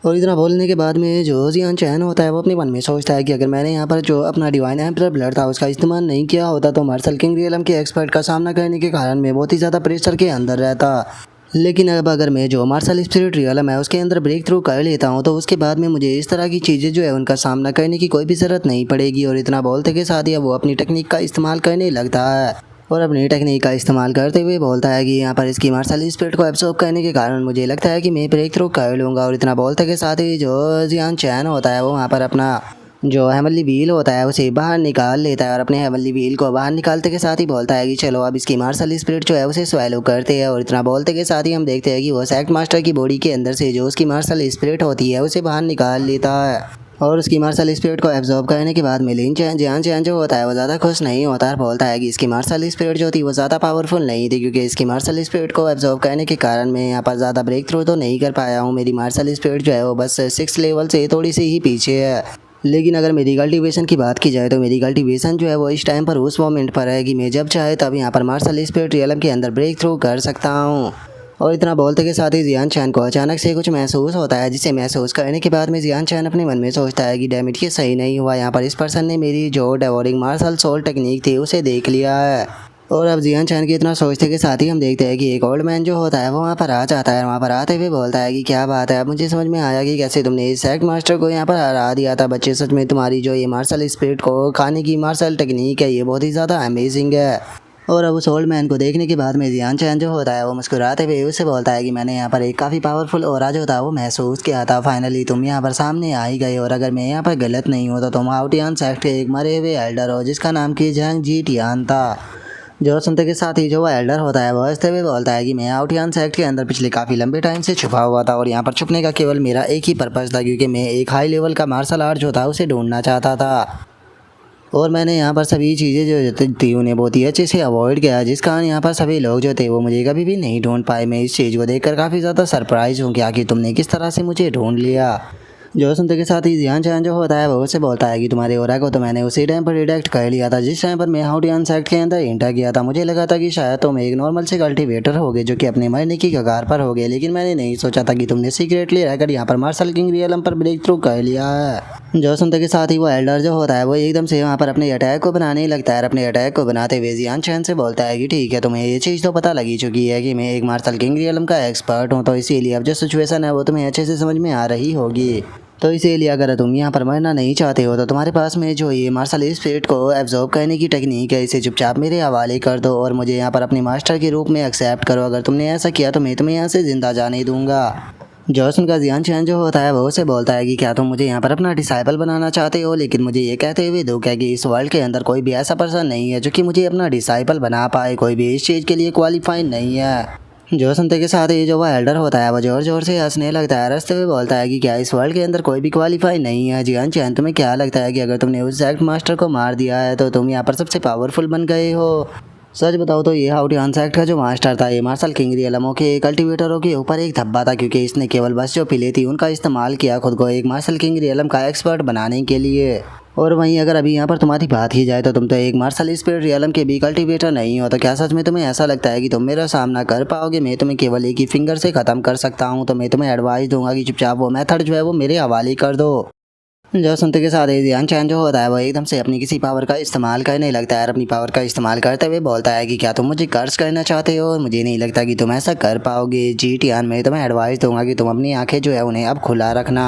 और इतना बोलने के बाद में जो जियान चैन होता है वो अपने मन में सोचता है कि अगर मैंने यहाँ पर जो अपना डिवाइन एम्परर ब्लड था उसका इस्तेमाल नहीं किया होता तो मार्शल किंग रियलम के एक्सपर्ट का सामना करने के कारण मैं बहुत ही ज़्यादा प्रेशर के अंदर रहता। लेकिन अब अगर मैं जो मार्शल स्पिरिट रियलम है उसके अंदर ब्रेक थ्रू कर लेता हूँ तो उसके बाद में मुझे इस तरह की चीज़ें जो है उनका सामना करने की कोई भी ज़रूरत नहीं पड़ेगी। और इतना बोलते के साथ ही वो अपनी टेक्निक का इस्तेमाल करने लगता है और अपनी टेक्निक का इस्तेमाल करते हुए बोलता है कि यहाँ पर इसकी मार्शल स्पिरिट को एब्सॉर्ब करने के कारण मुझे लगता है कि मैं ब्रेक थ्रू कर लूँगा। और इतना बोलते के साथ ही जो जियान चैन होता है वो वहाँ पर अपना जो हेवनली व्हील होता है उसे बाहर निकाल लेता है और अपने हेवनली व्हील को बाहर निकालते के साथ ही बोलता है कि चलो अब इसकी मार्शल स्पिरिट जो है उसे स्वैलो करते हैं। और इतना बोलते के साथ ही हम देखते हैं कि वो सेक्ट मास्टर की बॉडी के अंदर से जो उसकी मार्शल स्पिरिट होती है उसे बाहर निकाल लेता है। और उसकी मार्शल स्पिरिट को एब्जॉर्ब करने के बाद मिलिन जियान चैन जो होता है वो ज़्यादा खुश नहीं होता और बोलता है कि इसकी मार्शल स्पिरिट जो थी वो ज़्यादा पावरफुल नहीं थी, क्योंकि इसकी मार्शल स्पिरिट को एब्जॉर्ब करने के कारण मैं यहाँ पर ज़्यादा ब्रेक थ्रू तो नहीं कर पाया हूँ। मेरी मार्शल स्पिरिट जो है वो बस 6 लेवल से थोड़ी सी ही पीछे है। लेकिन अगर मेरी कल्टीवेशन की बात की जाए तो मेरी कल्टीवेशन जो है वो इस टाइम पर उस मोमेंट पर है कि मैं जब चाहे तब यहाँ पर मार्शल स्पिरिट रियलम के अंदर ब्रेक थ्रू कर सकता हूँ। और इतना बोलते के साथ ही जियान चैन को अचानक से कुछ महसूस होता है, जिसे महसूस करने के बाद में जियान चैन अपने मन में सोचता है कि डैमेज ये सही नहीं हुआ, यहाँ पर इस पर्सन ने मेरी जो डेवोरिंग मार्शल सोल टेक्निक थी उसे देख लिया है। और अब जियान चैन की इतना सोचते के साथ ही हम देखते हैं कि एक ओल्ड मैन जो होता है वो वहाँ पर आ जाता है। वहाँ पर आते हुए बोलता है कि क्या बात है, अब मुझे समझ में आया कि कैसे तुमने इस सेक्ट मास्टर को यहाँ पर हरा दिया था। बच्चे, सच में तुम्हारी जो ये मार्शल स्पिरिट को खाने की मार्शल टेक्निक है ये बहुत ही ज़्यादा अमेजिंग है। और अब उस ओल्ड मैन को देखने के बाद में जियान चैन जो होता है वो मुस्कुराते हुए उससे बोलता है कि मैंने यहाँ पर एक काफ़ी पावरफुल ऑरा जो था वो महसूस किया था। फाइनली तुम यहाँ पर सामने आ ही गए, और अगर मैं यहाँ पर गलत नहीं हूँ तो तुम आउटियान सेक्ट के एक मरे हुए एल्डर हो जिसका नाम की जंग जी टियान था। जो सुनते के साथ ही जो वो एल्डर होता है वो हंसते हुए बोलता है कि मैं आउटियान सेक्ट के अंदर पिछले काफ़ी लंबे टाइम से छुपा हुआ था, और यहाँ पर छुपने का केवल मेरा एक ही पर्पज़ था, क्योंकि मैं एक हाई लेवल का मार्शल आर्ट जो था उसे ढूंढना चाहता था। और मैंने यहाँ पर सभी चीज़ें जो थी उन्हें बहुत ही अच्छे से अवॉइड किया, जिस कारण यहाँ पर सभी लोग जो थे वो मुझे कभी भी नहीं ढूंढ पाए। मैं इस चीज़ को देखकर काफ़ी ज़्यादा सरप्राइज हूँ कि आखिर तुमने किस तरह से मुझे ढूंढ लिया। जो सुनते के साथ ही जियान चैन जो होता है वो उससे बोलता है कि तुम्हारे ओरा को तो मैंने उसी टाइम पर डिटेक्ट कर लिया था जिस टाइम पर मैं हाउटियान सेक्ट के अंदर एंटर किया था। मुझे लगा था कि शायद तुम एक नॉर्मल से कल्टीवेटर होगे जो कि अपने मरने की कगार पर होगे, लेकिन मैंने नहीं सोचा था कि तुमने सीक्रेटली रहकर यहाँ पर मार्शल किंग रियलम पर ब्रेक थ्रू कर लिया है। जो सुनते के साथ ही वो एल्डर जो होता है वो एकदम से वहाँ पर अपने अटैक को बनाने लगता है। अपने अटैक को बनाते हुए जियान चैन से बोलता है कि ठीक है, तुम्हें ये चीज़ तो पता लगी चुकी है कि मैं एक मार्शल किंग रियलम का एक्सपर्ट हूँ, तो इसीलिए अब जो सिचुएशन है वो तुम्हें अच्छे से समझ में आ रही होगी। तो इसीलिए अगर तुम यहाँ पर मरना नहीं चाहते हो तो तुम्हारे पास में जो ये मार्शल स्पिरिट को एब्जॉर्ब करने की टेक्निक है, इसे चुपचाप मेरे हवाले कर दो और मुझे यहाँ पर अपने मास्टर के रूप में एक्सेप्ट करो। अगर तुमने ऐसा किया तो मैं तुम्हें यहाँ से ज़िंदा जाने दूंगा। जो सुनकर जियान चैन जो होता है वो उसे बोलता है कि क्या तुम मुझे यहाँ पर अपना डिसाइपल बनाना चाहते हो, लेकिन मुझे ये कहते हुए दुख है कि इस वर्ल्ड के अंदर कोई भी ऐसा पर्सन नहीं है जो कि मुझे अपना डिसाइपल बना पाए। कोई भी इस चीज़ के लिए क्वालिफाइड नहीं है। जो सुनते के साथ ही जो वो एल्डर होता है वो जोर जोर से हंसने लगता है, हंसते हुए बोलता है कि क्या इस वर्ल्ड के अंदर कोई भी क्वालिफाई नहीं है। जियान चैन, तुम्हें क्या लगता है कि अगर तुमने उस सेक्ट मास्टर को मार दिया है तो तुम यहाँ पर सबसे पावरफुल बन गए हो? सच बताओ तो ये हाउटियान सेक्ट का जो मास्टर था ये मार्शल किंग रियलमों के कल्टीवेटरों के ऊपर एक धब्बा था, क्योंकि इसने केवल बस जो पिले थी उनका इस्तेमाल किया खुद को एक मार्शल किंग रियलम का एक्सपर्ट बनाने के लिए। और वहीं अगर अभी यहाँ पर तुम्हारी बात की जाए तो तुम तो एक मार्शल स्पिरिट रियलम के भी कल्टीवेटर नहीं हो, तो क्या सच में तुम्हें ऐसा लगता है कि तुम मेरा सामना कर पाओगे? मैं तुम्हें केवल एक ही फिंगर से ख़त्म कर सकता हूँ, तो मैं तुम्हें एडवाइस दूंगा कि चुपचाप वो मेथड जो है वो मेरे हवाले कर दो। जो सुनते के साथ ही जियान चैन जो होता है वो एकदम से अपनी किसी पावर का इस्तेमाल करने लगता है, और अपनी पावर का इस्तेमाल करते हुए बोलता है कि क्या तुम मुझे कर्ज करना चाहते हो? मुझे नहीं लगता कि तुम ऐसा कर पाओगे। जी टियान, मैं तुम्हें एडवाइस दूंगा कि तुम अपनी आंखें जो है उन्हें अब खुला रखना।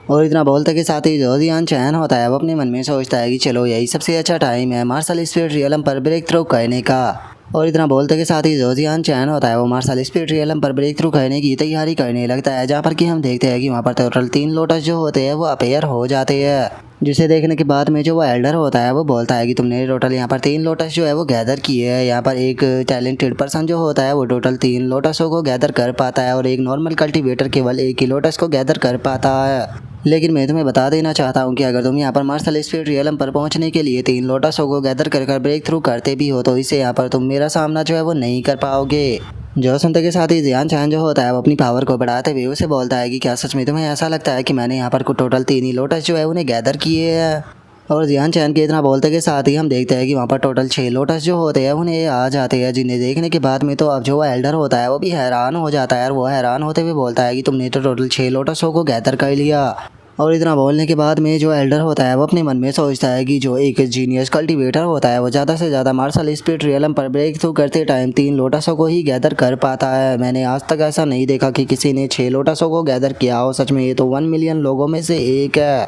और इतना बोलते के साथ ही जो जियान चैन होता है वो अपने मन में सोचता है कि चलो यही सबसे अच्छा टाइम है मार्शल स्पिरिट रियलम पर ब्रेक थ्रू करने का। और इतना बोलते के साथ ही जो जियान चैन होता है वो मार्शल स्पिरिट रियलम पर ब्रेक थ्रू करने की तैयारी करने लगता है, जहाँ पर कि हम देखते हैं कि वहाँ पर टोटल 3 लोटस जो होते हैं वो अपेयर हो जाते हैं। जिसे देखने के बाद में जो वो एल्डर होता है वो बोलता है कि तुमने टोटल यहाँ पर 3 लोटस जो है वो गैदर किए हैं। यहाँ पर एक टैलेंटेड पर्सन जो होता है वो टोटल 3 लोटसों को गैदर कर पाता है, और एक नॉर्मल कल्टीवेटर केवल एक ही लोटस को गैदर कर पाता है। लेकिन मैं तुम्हें बता देना चाहता हूँ कि अगर तुम यहाँ पर मार्शल स्पिरिट रियलम पर पहुँचने के लिए 3 लोटसों को गैदर कर ब्रेक थ्रू करते भी हो तो इससे यहाँ पर तुम मेरा सामना जो है वो नहीं कर पाओगे। जो सुनते के साथ ही जियान चैन जो होता है वो अपनी पावर को बढ़ाते हुए उसे बोलता है कि क्या सच में तुम्हें ऐसा लगता है कि मैंने यहाँ पर टोटल 3 ही लोटस जो है उन्हें गैदर किए हैं? और जियान चैन के इतना बोलते के साथ ही हम देखते हैं कि वहाँ पर टोटल 6 लोटस जो होते हैं उन्हें आ जाते हैं, जिन्हें देखने के बाद में तो अब जो वो एल्डर होता है वो भी हैरान हो जाता है, और वो हैरान होते हुए बोलता है कि तुमने तो टोटल 6 लोटसों को गैदर कर लिया। और इतना बोलने के बाद में जो एल्डर होता है वो अपने मन में सोचता है कि जो एक जीनियस कल्टीवेटर होता है वो ज़्यादा से ज़्यादा मार्शल स्पिरिट रियलम पर ब्रेक थ्रू करते टाइम 3 लोटसों को ही गैदर कर पाता है। मैंने आज तक ऐसा नहीं देखा कि किसी ने 6 लोटसों को गैदर किया हो। सच में ये तो 1 मिलियन लोगों में से एक है।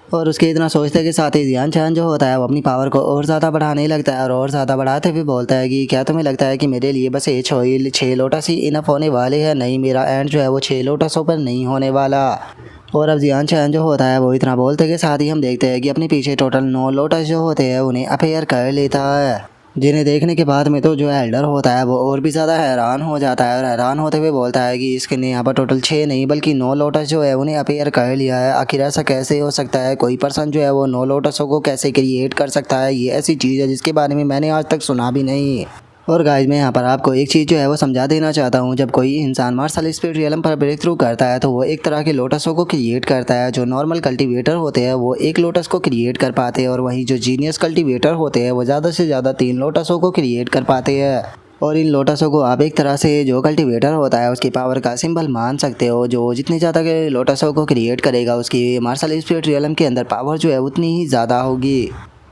और उसके इतना सोचते के साथ ही जियान चैन जो होता है वो अपनी पावर को और ज़्यादा बढ़ाने लगता है, और ज़्यादा बढ़ाते हुए बोलता है कि क्या तुम्हें लगता है कि मेरे लिए बस ये 6 लोटस ही इनफ होने वाले हैं? नहीं, मेरा एंड जो है वो 6 लोटसों पर नहीं होने वाला। और अब जियान चैन जो होता है वो इतना बोलते के साथ ही हम देखते हैं कि अपने पीछे टोटल 9 लोटस जो होते हैं उन्हें अपेयर कर लेता है, जिन्हें देखने के बाद में तो जो एल्डर होता है वो और भी ज़्यादा हैरान हो जाता है, और हैरान होते हुए बोलता है कि इसके ने यहाँ पर टोटल 6 नहीं बल्कि 9 लोटस जो है उन्हें अपेयर कर लिया है। आखिर ऐसा कैसे हो सकता है? कोई पर्सन जो है वो 9 लोटसों को कैसे क्रिएट कर सकता है? ये ऐसी चीज़ है जिसके बारे में मैंने आज तक सुना भी नहीं। और गाइज, मैं यहाँ पर आपको एक चीज़ जो है वो समझा देना चाहता हूँ। जब कोई इंसान मार्शल स्पिरिट रियलम पर ब्रेक थ्रू करता है तो वो एक तरह के लोटसों को क्रिएट करता है। जो नॉर्मल कल्टीवेटर होते हैं वो एक लोटस को क्रिएट कर पाते हैं, और वहीं जो जीनियस कल्टीवेटर होते हैं वो ज़्यादा से ज़्यादा 3 लोटसों को क्रिएट कर पाते हैं। और इन लोटसों को आप एक तरह से जो कल्टीवेटर होता है उसकी पावर का सिंबल मान सकते हो। जो जितने ज़्यादा के लोटसों को क्रिएट करेगा उसकी मार्शल स्पिरिट रियलम के अंदर पावर जो है उतनी ही ज़्यादा होगी।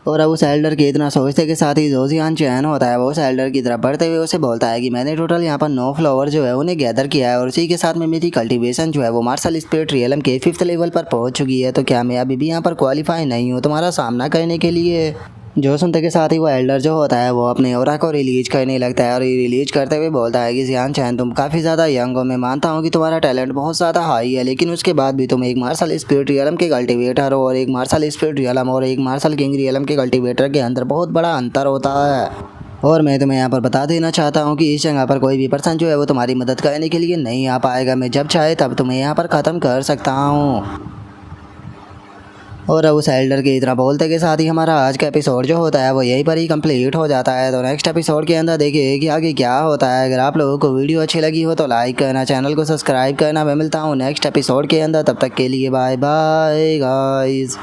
और अब उस एल्डर के इतना सोचते के साथ ही जो जियान चैन होता है वो उस एल्डर की तरफ बढ़ते हुए उसे बोलता है कि मैंने टोटल यहाँ पर 9 फ्लावर जो है उन्हें गैदर किया है और उसी के साथ में मेरी कल्टीवेशन जो है वो मार्शल स्पिरिट रियलम के 5th लेवल पर पहुंच चुकी है। तो क्या मैं अभी भी यहाँ पर क्वालिफाई नहीं हूँ तुम्हारा सामना करने के लिए। जो सुनते के साथ ही वो एल्डर जो होता है वो अपने ऑरा को रिलीज करने लगता है और रिलीज करते हुए बोलता है कि जियान चैन तुम काफ़ी ज़्यादा यंग हो, मैं मानता हूँ कि तुम्हारा टैलेंट बहुत ज़्यादा हाई है, लेकिन उसके बाद भी तुम एक मार्शल स्पिरिट रियलम के कल्टीवेटर हो और एक मार्शल स्पिरिट रियलम और एक मार्शल किंग रियलम के कल्टीवेटर के अंदर बहुत बड़ा अंतर होता है। और मैं तुम्हें यहाँ पर बता देना चाहता हूँ कि इस जगह पर कोई भी पर्सन जो है वो तुम्हारी मदद करने के लिए नहीं आ पाएगा, मैं जब चाहे तब तुम्हें यहाँ पर ख़त्म कर सकता हूँ। और अब उस एल्डर के इतना बोलते के साथ ही हमारा आज का एपिसोड जो होता है वो यहीं पर ही कंप्लीट हो जाता है। तो नेक्स्ट एपिसोड के अंदर देखिए कि आगे क्या होता है। अगर आप लोगों को वीडियो अच्छी लगी हो तो लाइक करना, चैनल को सब्सक्राइब करना। मैं मिलता हूँ नेक्स्ट एपिसोड के अंदर, तब तक के लिए बाय बाय गाइस।